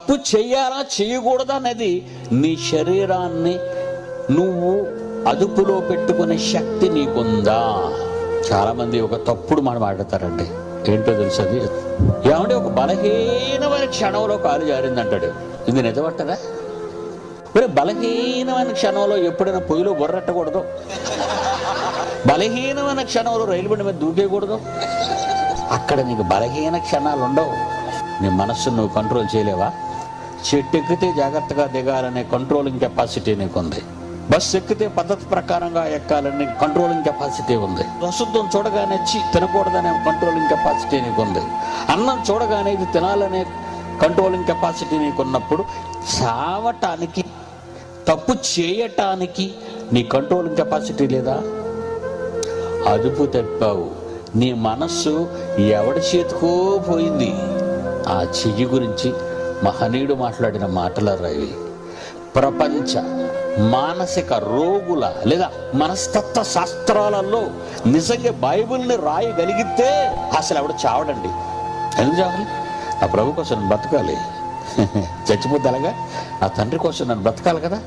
తప్పు చెయ్యాలా చేయకూడదా అనేది నీ శరీరాన్ని నువ్వు అదుపులో పెట్టుకునే శక్తి నీకుందా? చాలా మంది ఒక తప్పుడు మాట మాట్లాడతారండి. ఏంటో తెలుసు అది? ఏమంటే ఒక బలహీనమైన క్షణంలో కాలు జారిందంటాడు. ఇది నిజమంటారా? మరి బలహీనమైన క్షణంలో ఎప్పుడైనా పొయ్యిలో బొర్రెట్టకూడదు? బలహీనమైన క్షణంలో రైలు బండి మీద దూకేయకూడదు? అక్కడ నీకు బలహీన క్షణాలు ఉండవు. నీ మనస్సును నువ్వు కంట్రోల్ చేయలేవా? చెట్టు ఎక్కితే జాగ్రత్తగా దిగాలనే కంట్రోలింగ్ కెపాసిటీ నీకుంది. బస్సు ఎక్కితే పద్ధతి ప్రకారంగా ఎక్కాలని కంట్రోలింగ్ కెపాసిటీ ఉంది. ప్రస్తుతం చూడగానే తినకూడదనే కంట్రోలింగ్ కెపాసిటీ నీకుంది. అన్నం చూడగానే ఇది తినాలనే కంట్రోలింగ్ కెపాసిటీ నీకున్నప్పుడు చావటానికి, తప్పు చేయటానికి నీ కంట్రోలింగ్ కెపాసిటీ లేదా? అదుపు తప్పావు. నీ మనస్సు ఎవడి చేతికో పోయింది. ఆ చెయ్యి గురించి మహనీయుడు మాట్లాడిన మాటల రవి. ప్రపంచ మానసిక రోగుల లేదా మనస్తత్వ శాస్త్రాలలో నిజంగా బైబిల్ని రాయగలిగితే అసలు ఎవడు చావడండి. ఎందుకు చావాలి? నా ప్రభు కోసం నేను బ్రతకాలి. చచ్చిపోతే అలాగా నా తండ్రి కోసం నన్ను బ్రతకాలి కదా.